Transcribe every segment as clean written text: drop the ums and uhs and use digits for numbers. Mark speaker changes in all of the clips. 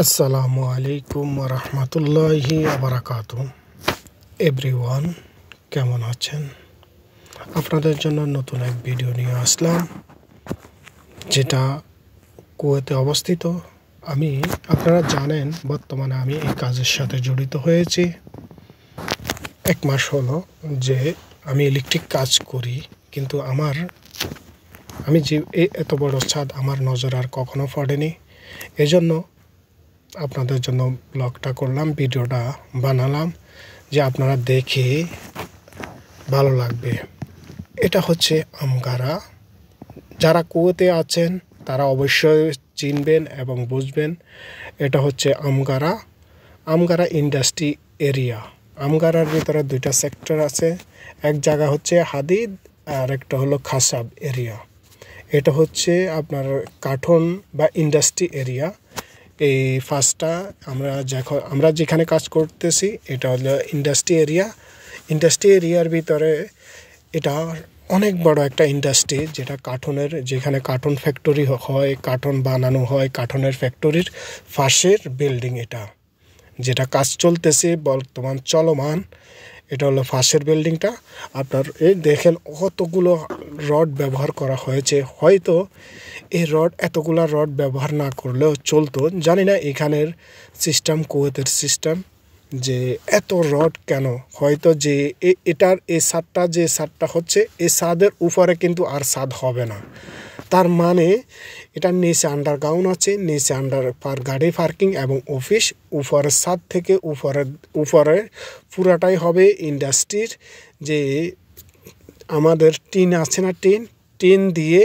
Speaker 1: আসসালামু আলাইকুম রহমতুল্লাহি আবরাকাতু। এভরিওয়ান, কেমন আছেন? আপনাদের জন্য নতুন এক ভিডিও নিয়ে আসলাম, যেটা কুয়েতে অবস্থিত। আপনারা জানেন, বর্তমানে আমি এই কাজের সাথে জড়িত হয়েছি। 1 মাস হলো যে আমি ইলেকট্রিক কাজ করি, কিন্তু আমি যে এত বড় ছাদ আমার নজর আর কখনো পড়েনি। এজন্য আপনাদের জন্য ব্লগটা করলাম, ভিডিওটা বানালাম, যে আপনারা দেখে ভালো লাগবে। এটা হচ্ছে আমগারা। যারা কুয়েতে আছেন তারা অবশ্যই চিনবেন এবং বুঝবেন। এটা হচ্ছে আমগারা ইন্ডাস্ট্রি এরিয়া। আমগারার ভিতরে 2টা সেক্টর আছে। এক জায়গা হচ্ছে হাদিদ আর একটা হলো খাসাব এরিয়া। এটা হচ্ছে আপনার কার্টন বা ইন্ডাস্ট্রি এরিয়া। এই ফার্স্টটা আমরা যেখানে কাজ করতেছি এটা হলো ইন্ডাস্ট্রি এরিয়া। ইন্ডাস্ট্রি এরিয়ার ভিতরে এটা অনেক বড় একটা ইন্ডাস্ট্রি, যেখানে কার্টন ফ্যাক্টরি হয়, কার্টন বানানো হয়। কার্টনের ফ্যাক্টরির পাশের বিল্ডিং এটা, যেটা কাজ চলতেছে বর্তমান চলমান। এটা হলো পাশের বিল্ডিংটা। আপনার এই দেখেন কতগুলো রড ব্যবহার করা হয়েছে। হয়তো এই এতগুলো রড ব্যবহার না করলেও চলতো। জানি না এখানের সিস্টেম, কুয়েতের সিস্টেম, যে এত রড কেন। হয়তো যে এটার এই ছাদটা হচ্ছে, এই ছাদের উপরে কিন্তু আর ছাদ হবে না। তার মানে এটার নিচে আন্ডারগ্রাউন্ড আছে, নিচে গাড়ি পার্কিং এবং অফিস। উপরের ছাদ থেকে উপরে পুরাটাই হবে ইন্ডাস্ট্রির, যে আমাদের টিন আছে না, টিন দিয়ে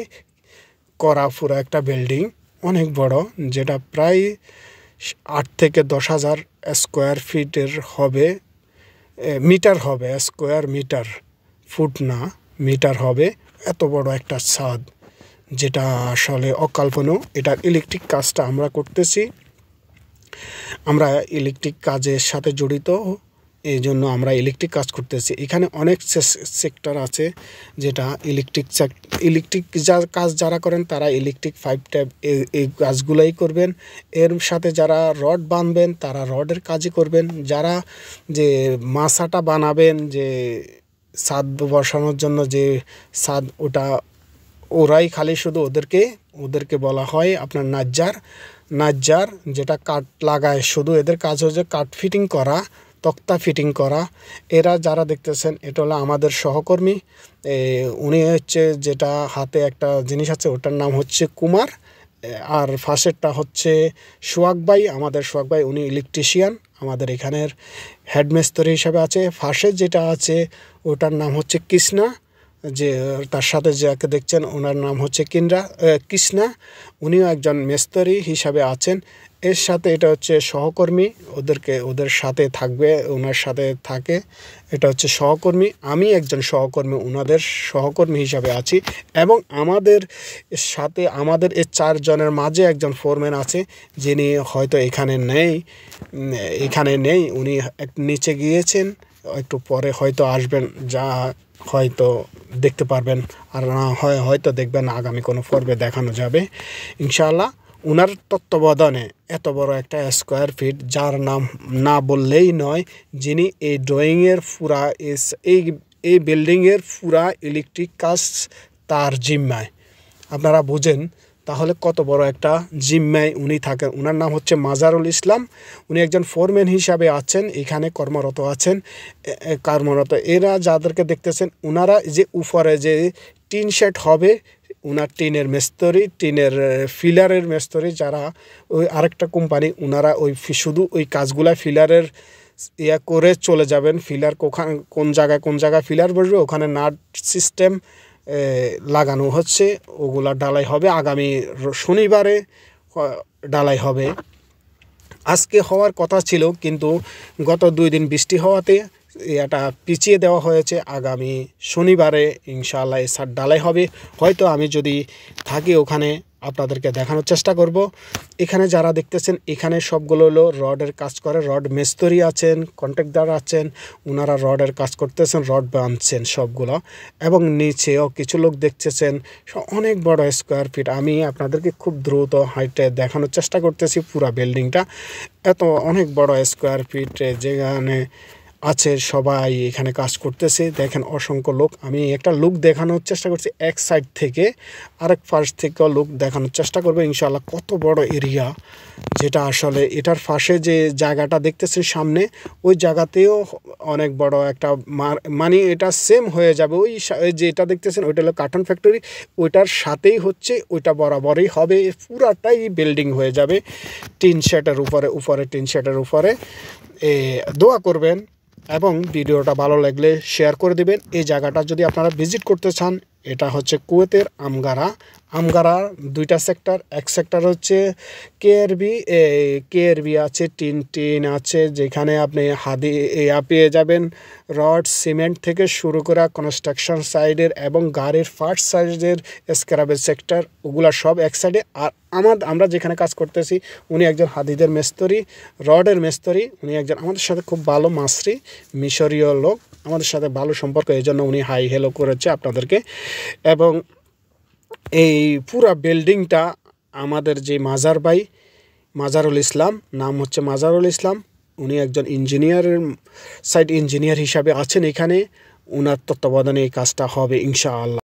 Speaker 1: করা পুরো একটা বিল্ডিং, অনেক বড়, যেটা প্রায় 8 থেকে 10,000 স্কোয়ার ফিটের হবে, মিটার হবে, স্কোয়ার মিটার, ফুট না, মিটার হবে। এত বড় একটা ছাদ, যেটা আসলে অকল্পনীয়। এটার ইলেকট্রিক কাজটা আমরা করতেছি। আমরা ইলেকট্রিক কাজের সাথে জড়িত, এই জন্য আমরা ইলেকট্রিক কাজ করতেছি। এখানে অনেক সেক্টর আছে, যেটা ইলেকট্রিক কাজ যারা করেন তারা ইলেকট্রিক পাইপ টাইপ এই কাজগুলোই করবেন। এর সাথে যারা রড বাঁধবেন তারা রডের কাজই করবেন। যারা যে মাছাটা বানাবেন, যে ছাদ বসানোর জন্য যে ছাদ, ওরাই খালি শুধু ওদেরকে বলা হয় আপনার নাজ্জার, যেটা কাঠ লাগায়। শুধু এদের কাজ হচ্ছে কাঠ ফিটিং করা, তক্তা ফিটিং করা। এরা যারা দেখতেছেন এটা হলো আমাদের সহকর্মী। উনি হচ্ছে, যেটা হাতে একটা জিনিস আছে ওটার নাম হচ্ছে কুমার, আর ফার্স্টেরটা হচ্ছে সোহাগ ভাই, আমাদের সোহাগ ভাই। উনি ইলেকট্রিশিয়ান, আমাদের এখানের হেডমিস্ত্রি হিসাবে আছে। ফার্স্টের যেটা আছে ওটার নাম হচ্ছে কৃষ্ণা, যে তার সাথে যাকে দেখছেন ওনার নাম হচ্ছে কৃষ্ণা। উনিও একজন মিস্ত্রি হিসাবে আছেন। এর সাথে এটা হচ্ছে সহকর্মী, ওদের সাথে থাকবে, ওনার সাথে থাকে। এটা হচ্ছে সহকর্মী, আমি একজন সহকর্মী, ওনাদের সহকর্মী হিসাবে আছি। এবং আমাদের সাথে আমাদের এই 4 জনের মাঝে একজন ফোরম্যান আছে, যিনি হয়তো এখানে নেই। উনি নিচে গিয়েছেন, একটু পরে হয়তো আসবেন, যা হয়তো দেখতে পারবেন, আর না হয় হয়তো দেখবেন আগামী কোনো পর্বে দেখানো যাবে ইনশাআল্লাহ। ওনার তত্ত্বাবধানে এত বড় একটা স্কোয়ার ফিট, যার নাম না বললেই নয়, যিনি এই ড্রয়িংয়ের পুরা এই বিল্ডিংয়ের পুরা ইলেকট্রিক কাজ তার জিম্মায়। আপনারা বুঝেন তাহলে কত বড় একটা জিম্মায় উনি থাকেন। ওনার নাম হচ্ছে মাজারুল ইসলাম। উনি একজন ফোরম্যান হিসাবে আছেন, এখানে কর্মরত। এরা যাদেরকে দেখতেছেন, ওনারা যে উপরে যে টিন শেড হবে, ওনার টিনের ফিলারের মিস্ত্রি, যারা ওই আরেকটা কোম্পানি, ওনারা শুধু ওই কাজগুলা ফিলারের করে চলে যাবেন। ফিলার কোন জায়গায় ফিলার বসবে, ওখানে নাট সিস্টেম লাগানো হচ্ছে। ওগুলা ডালাই হবে আগামী শনিবারে, ডালাই হবে। আজকে হওয়ার কথা ছিল, কিন্তু গত 2 দিন বৃষ্টি হওয়াতে এটা পিছিয়ে দেওয়া হয়েছে, আগামী শনিবারে ইনশাআল্লাহ এই ছাদ ঢালাই হবে। হয়তো আমি যদি থাকি ওখানে আপনাদেরকে দেখানোর চেষ্টা করব। এখানে যারা দেখতেছেন এখানে সবগুলো হলো রডের কাজ করে, রড মিস্ত্রি আছেন, কন্ট্রাক্টর আছেন, ওনারা রডের কাজ করতেছেন, রড বাঁধছেন সবগুলো। এবং নিচেও কিছু লোক দেখতেছেন, অনেক বড় স্কোয়ার ফিট। আমি আপনাদেরকে খুব দ্রুত হাইটে দেখানোর চেষ্টা করতেছি পুরো বিল্ডিংটা। এত অনেক বড় স্কোয়ার ফিট যেখানে আছে, সবাই এখানে কাজ করতেছে। দেখেন অসংখ্য লোক। আমি একটা লুক দেখানোর চেষ্টা করছি এক সাইড থেকে, আরেক পাশ থেকেও লুক দেখানোর চেষ্টা করবো ইনশাআল্লাহ। কত বড় এরিয়া, যেটা আসলে এটার পাশে যে জায়গাটা দেখতেছেন সামনে, ওই জায়গাতেও অনেক বড় একটা মানে এটা সেম হয়ে যাবে। ওই যেটা দেখতেছেন ওইটা হলো কার্টন ফ্যাক্টরি, ওইটার সাথেই হচ্ছে, ওইটা বরাবরই হবে, পুরাটাই বিল্ডিং হয়ে যাবে টিন শেডের উপরে টিন শেডের উপরে। দোয়া করবেন এবং ভিডিওটা ভালো লাগলে শেয়ার করে দিবেন। এই জায়গাটা যদি আপনারা ভিজিট করতে চান, এটা হচ্ছে কুয়েতের আমগারা দুইটা সেক্টর। এক সেক্টর হচ্ছে কেআরবি আছে, টিন আছে, যেখানে আপনি পেয়ে যাবেন রড সিমেন্ট থেকে শুরু করা কনস্ট্রাকশন সাইডের এবং গাড়ির ফার্স্ট সাইডের স্ক্র্যাপের সেক্টর, ওগুলা সব এক সাইডে। আর আমরা যেখানে কাজ করতেছি, উনি একজন হাদিদের মিস্ত্রি, রডের মিস্ত্রি। উনি একজন আমাদের সাথে খুব ভালো মাসরি মিশরীয় লোক, আমাদের সাথে ভালো সম্পর্ক, এই জন্য উনি হাই হেলো করেছে আপনাদেরকে। এবং এই পুরা বিল্ডিংটা আমাদের যে মাজারুল ইসলাম, নাম হচ্ছে মাজারুল ইসলাম, উনি একজন সাইট ইঞ্জিনিয়ার হিসাবে আছেন এখানে। ওনার তত্ত্বাবধানে এই কাজটা হবে ইনশাআল্লাহ।